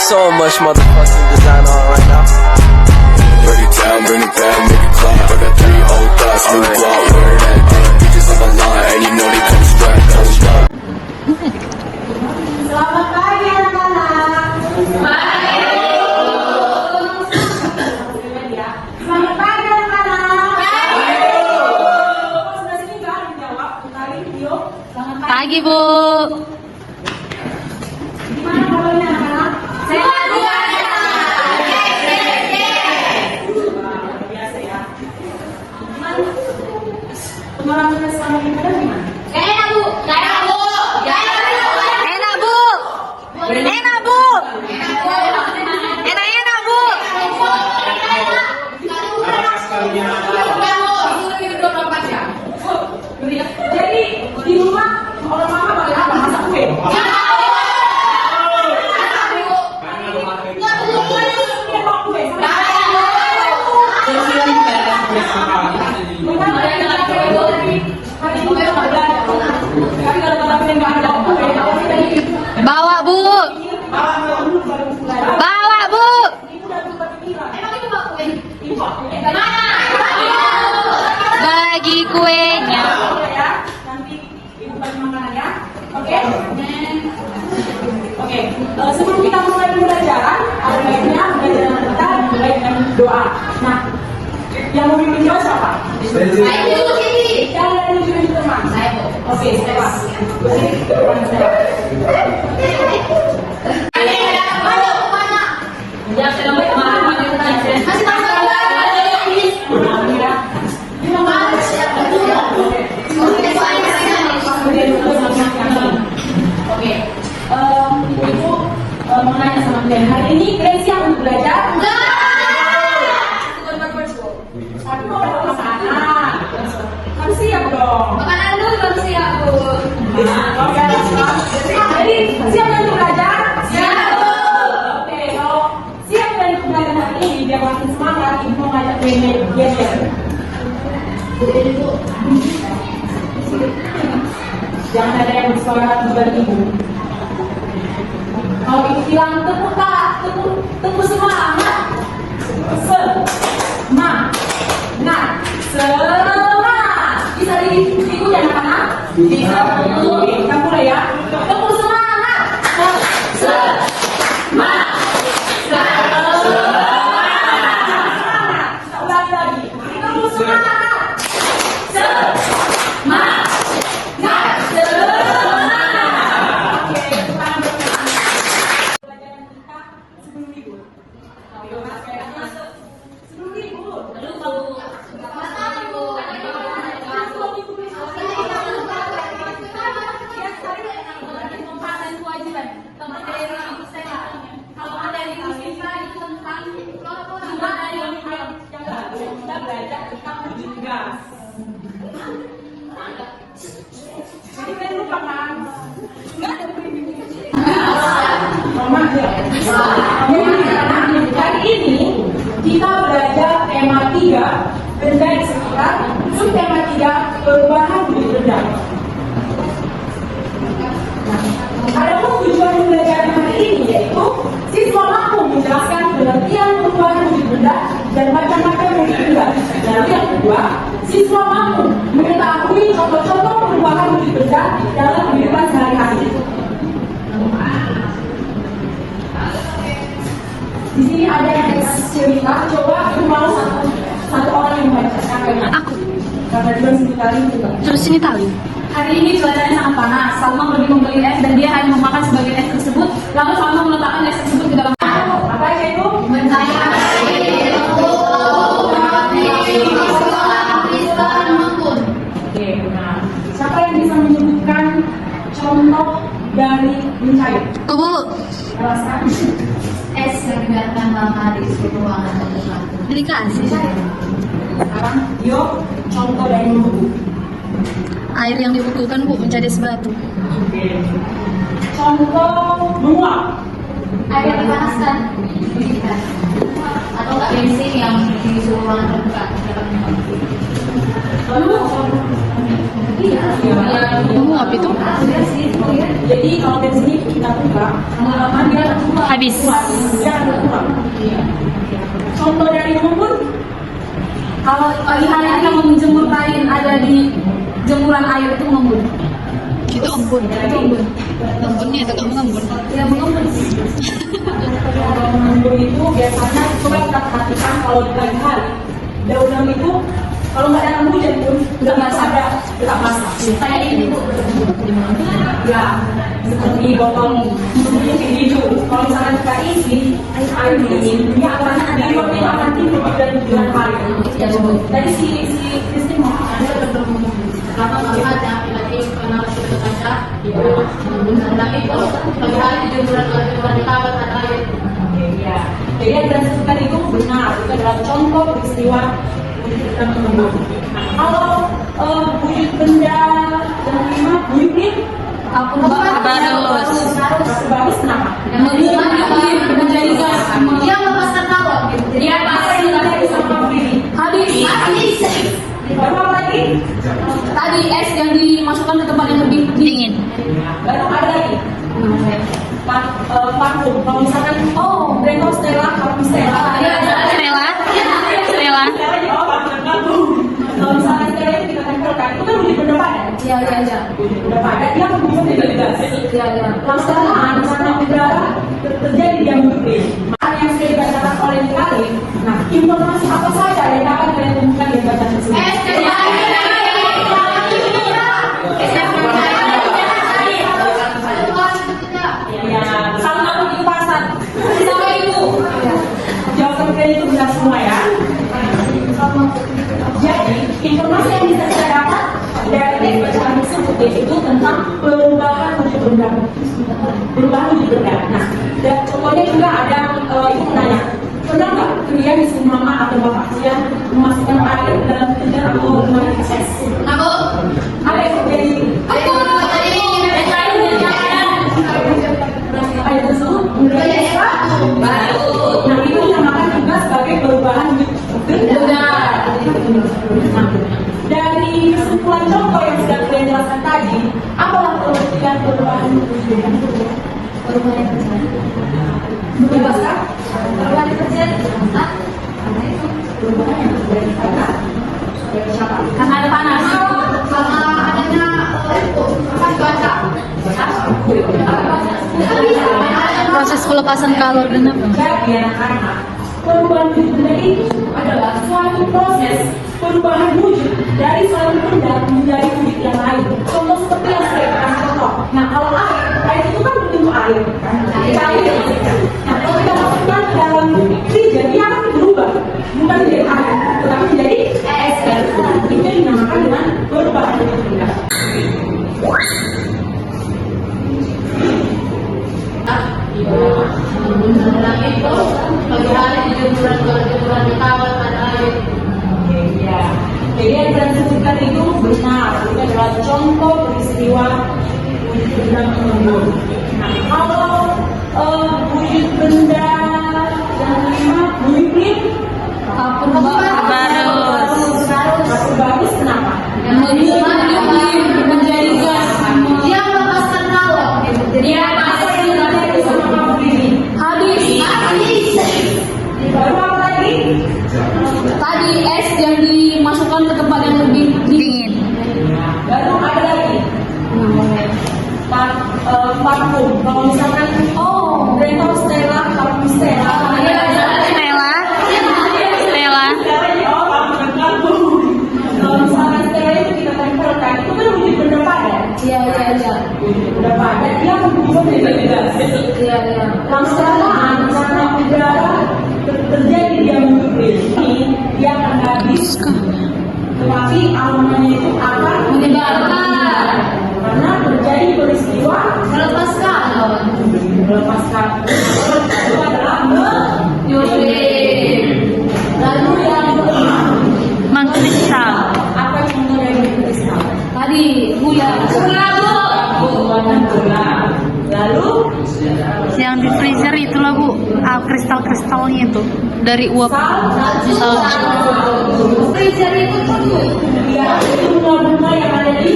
so much motherfucking design on right now. Break it down, bring it back, make it clap. I got 3 old thoughts, really go out, wear that thing. Bitches on my line, and you know they come strap, come strap. Selamat pagi anak-anak. Selamat pagi anak-anak. Sudah sini nggak ada yang jawab? Kali video. Selamat Pagi, Bu. Gimana kabarnya anak-anak? Sehat biasa ya. Gimana? Pengalamannya selama ini gimana? Enak, Bu. Enak, Bu. Enak, Bu. Enak, Bu. Enak, Bu. Jadi di rumah orang mama paling apa? Masak kue. Bawa, Bu. Bawa, Bu. Bagi kuenya. Nanti ibu bagi makanan ya. Oke? Oke. Sebelum kita mulai pembelajaran, ada baiknya pembelajaran kita dimulai dengan doa. Nah, yang mau mimpin doa siapa? Yang ada di teman. Oke, Stella. Ibu mau nanya sama kalian, hari ini kalian siap untuk belajar? Tapi mau ke sana. Harus siap dong. Makanan dulu baru siap, Bu. Oke, jadi siap untuk belajar? Siap. Oke, kalau siap dan untuk belajar hari ini biar makin semangat, ibu mau ngajak Bene geser. Jangan ada yang bersuara buat ibu. Kalau ibu bilang tepuk tak, tepuk semangat. Semangat. Bisa diikuti anak-anak? Bisa. Oke, kita mulai ya. Tepuk semangat. Semangat. Semangat. Kita ulangi lagi. Tepuk semangat. Semangat. Kita belajar tentang wujud gas. Jadi kan lupa kan? Nggak ada Mama ya. Jadi hari ini kita belajar tema 3 benda di sekitar. Subtema 3 perubahan wujud benda. Adapun tujuan pembelajaran hari ini yaitu siswa mampu menjelaskan pengertian perubahan wujud benda dan macam-macam wujud benda. Lalu yang kedua, siswa mampu mengetahui contoh-contoh perubahan wujud benda dalam kehidupan sehari-hari. Di sini ada yang cerita, coba aku mau satu orang yang membaca. Aku. Karena dia sekali juga. Terus ini tahu. Hari ini cuacanya sangat panas. Salma pergi membeli es dan dia hanya memakan sebagian es tersebut. Lalu Salma meletakkan es tersebut ke dalam Apa itu? Oke, benar. Siapa yang bisa menyebutkan contoh dari mencair? Bu. Alasan? es yang dibiarkan lama di ruangan tertutup. Dikasih. Sekarang, yuk contoh dari buku. Air yang dibekukan, Bu, menjadi es batu. Contoh menguap. Air yang dipanaskan, dididihkan. Atau nggak bensin yang di ruangan terbuka. Lalu, Menguap itu. jadi kalau bensin kita buka, lama-lama dia terbuka. Habis. Jangan berkurang. Contoh dari mengembun, Kalau pagi hari kita menjemur kain ada di jemuran air itu mengembun. Itu embun. Itu embun. Embunnya itu kamu embun. Ya mengembun. kalau mengembun itu biasanya coba kita perhatikan kalau di pagi hari daun itu kalau nggak ada hujan pun nggak basah. Kayak ini Bu. Ya, seperti botol hijau. Kalau misalnya kita isi air dingin, dia akan timbul dan bulan hari. Ya Bu. Tadi si Kristi mau ada Kenapa kaca? Berarti karena sudah kaca. Ya. Tapi kalau pagi hari jemuran di kamar ada air. ya. Jadi yang saya sebutkan itu benar, itu adalah contoh peristiwa untuk kita mengembang. Kalau wujud benda yang kelima, wujudnya bagus kenapa? Menjadi gas. Dia melepaskan tawon. Dia pasti habis. Baru apa lagi? Tadi es yang dimasukkan ke tempat yang lebih Dingin. Baru ada lagi parfum. Kalau misalkan Breno Stella, parfum Stella. Stella. Stella. Kalau misalkan Stella itu kita tempelkan, itu kan wujud benda padat. Ya. Wujud benda padat dia berfungsi menjadi gas. Ya. Pelaksanaan karena udara terjadi di Amudri. Maka yang sudah dibacakan oleh kalian. Nah, informasi apa saja yang dapat kalian temukan di bacaan tersebut? Salah satu di pasar. Sama itu. Jawaban kalian itu benar semua ya. Jadi, informasi yang bisa kita dapat dari bacaan tersebut yaitu tentang perubahan wujud benda. Nah, dan contohnya juga ada itu menanya, pernah nggak kalian disuruh mama atau bapak kalian memasukkan air dalam tender atau menarik es? Apa yang terjadi? Air tersebut menjadi baru. Nah, itu dinamakan juga sebagai perubahan wujud benda. Nah, dari kesimpulan contoh yang sudah kalian jelaskan tadi, apalah pengertian perubahan wujud benda? Perubahan yang terjadi. Bebaskan? Perubahan yang terjadi. Perubahan yang terjadi karena siapa? Karena ada panas. Karena adanya cuaca. Proses pelepasan kalor dan apa? Jadi anak-anak, perubahan wujud benda itu adalah suatu proses perubahan wujud dari suatu benda menjadi wujud yang lain. Contoh seperti yang saya kasih contoh. Nah, kalau air itu kan bentuk air. Nah, kalau kita masukkan ke dalam freezer, dia akan berubah, bukan menjadi air, tetapi menjadi es. Itu dinamakan dengan perubahan wujud benda. Pagi hari jemuran di kamar ada air. Ya. Jadi yang saya sebutkan itu benar, itu adalah contoh peristiwa wujud benda mengembun. Nah, kalau wujud benda yang kelima, wujud bagus kenapa? Menjadi gas. Dia melepaskan tawon. Dia pasti habis. Baru apa lagi? Tadi es yang dimasukkan ke tempat yang lebih Dingin. Baru ada lagi parfum. Kalau misalkan Breno Stella, parfum Stella. Stella. Stella. Kalau misalkan Stella itu kita tempelkan, itu kan wujud benda padat. Iya. Wujud benda padat dia berfungsi menjadi gas. Iya. Pelaksanaan karena udara terjadi di Amudri ini dia akan habis, tetapi aromanya itu akan Menyebarkan. karena terjadi peristiwa Melepaskan. itu adalah Yuri. lalu yang kelima, Mengkristal. apa yang mengenai kristal? Tadi buya. Lalu Yang di freezer itulah Bu, kristal-kristalnya itu dari uap salju. freezer itu ya itu bunga-bunga yang ada di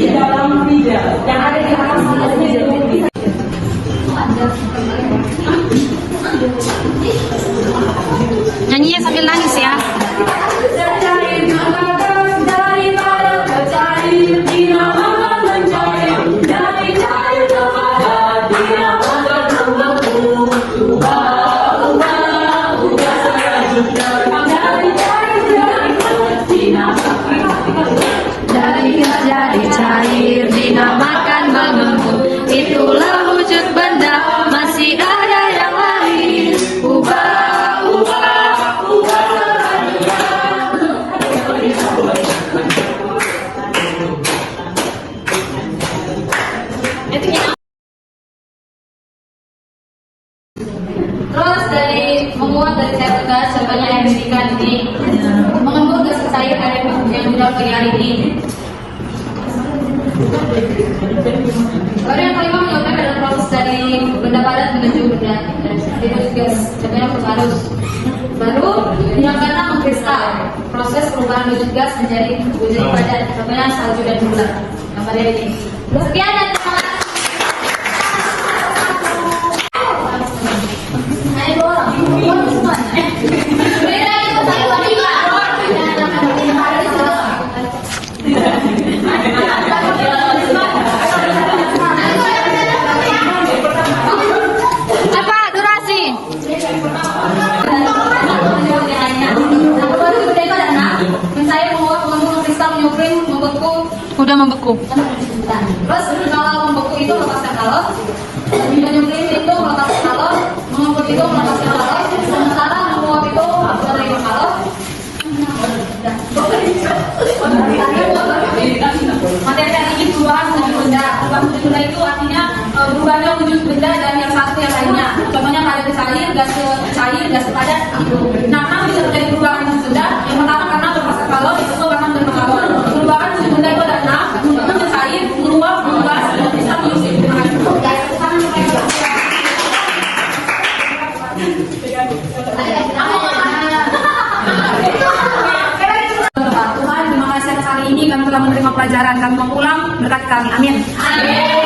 dalam freezer yang ada di atas salju itu bisa pagi hari ini. Lalu yang kelima menyebutkan adalah proses dari benda padat menuju benda dan itu juga sebenarnya harus. Baru yang keenam mengkristal, proses perubahan wujud gas menjadi wujud padat, contohnya salju dan gula. Yang pada ini. Sekian dan terima kasih. Apa durasi? Saya membawa pengembangan kristal nyoprim membeku. Udah membeku. Terus kalau membeku itu melepaskan kalor, menyoprim itu melepaskan kalor, mengembut itu melepaskan kalor, sementara menguap itu menerima kalor. Materi ini perubahan wujud benda. Perubahan wujud benda itu artinya berubahnya wujud benda dari yang satu ke yang lainnya. Contohnya padat ke cair, gas ke padat. Nah, kenapa bisa terjadi perubahan wujud benda? Yang pertama karena melepaskan kalor, yang kedua karena menerima kalor. Perubahan wujud benda itu ada 6, ke cair, menguap, menguras, dan bisa menyusut. Tuhan, terima kasih atas hari ini kami telah menerima pelajaran. Kami mau pulang berkat kami. Amin.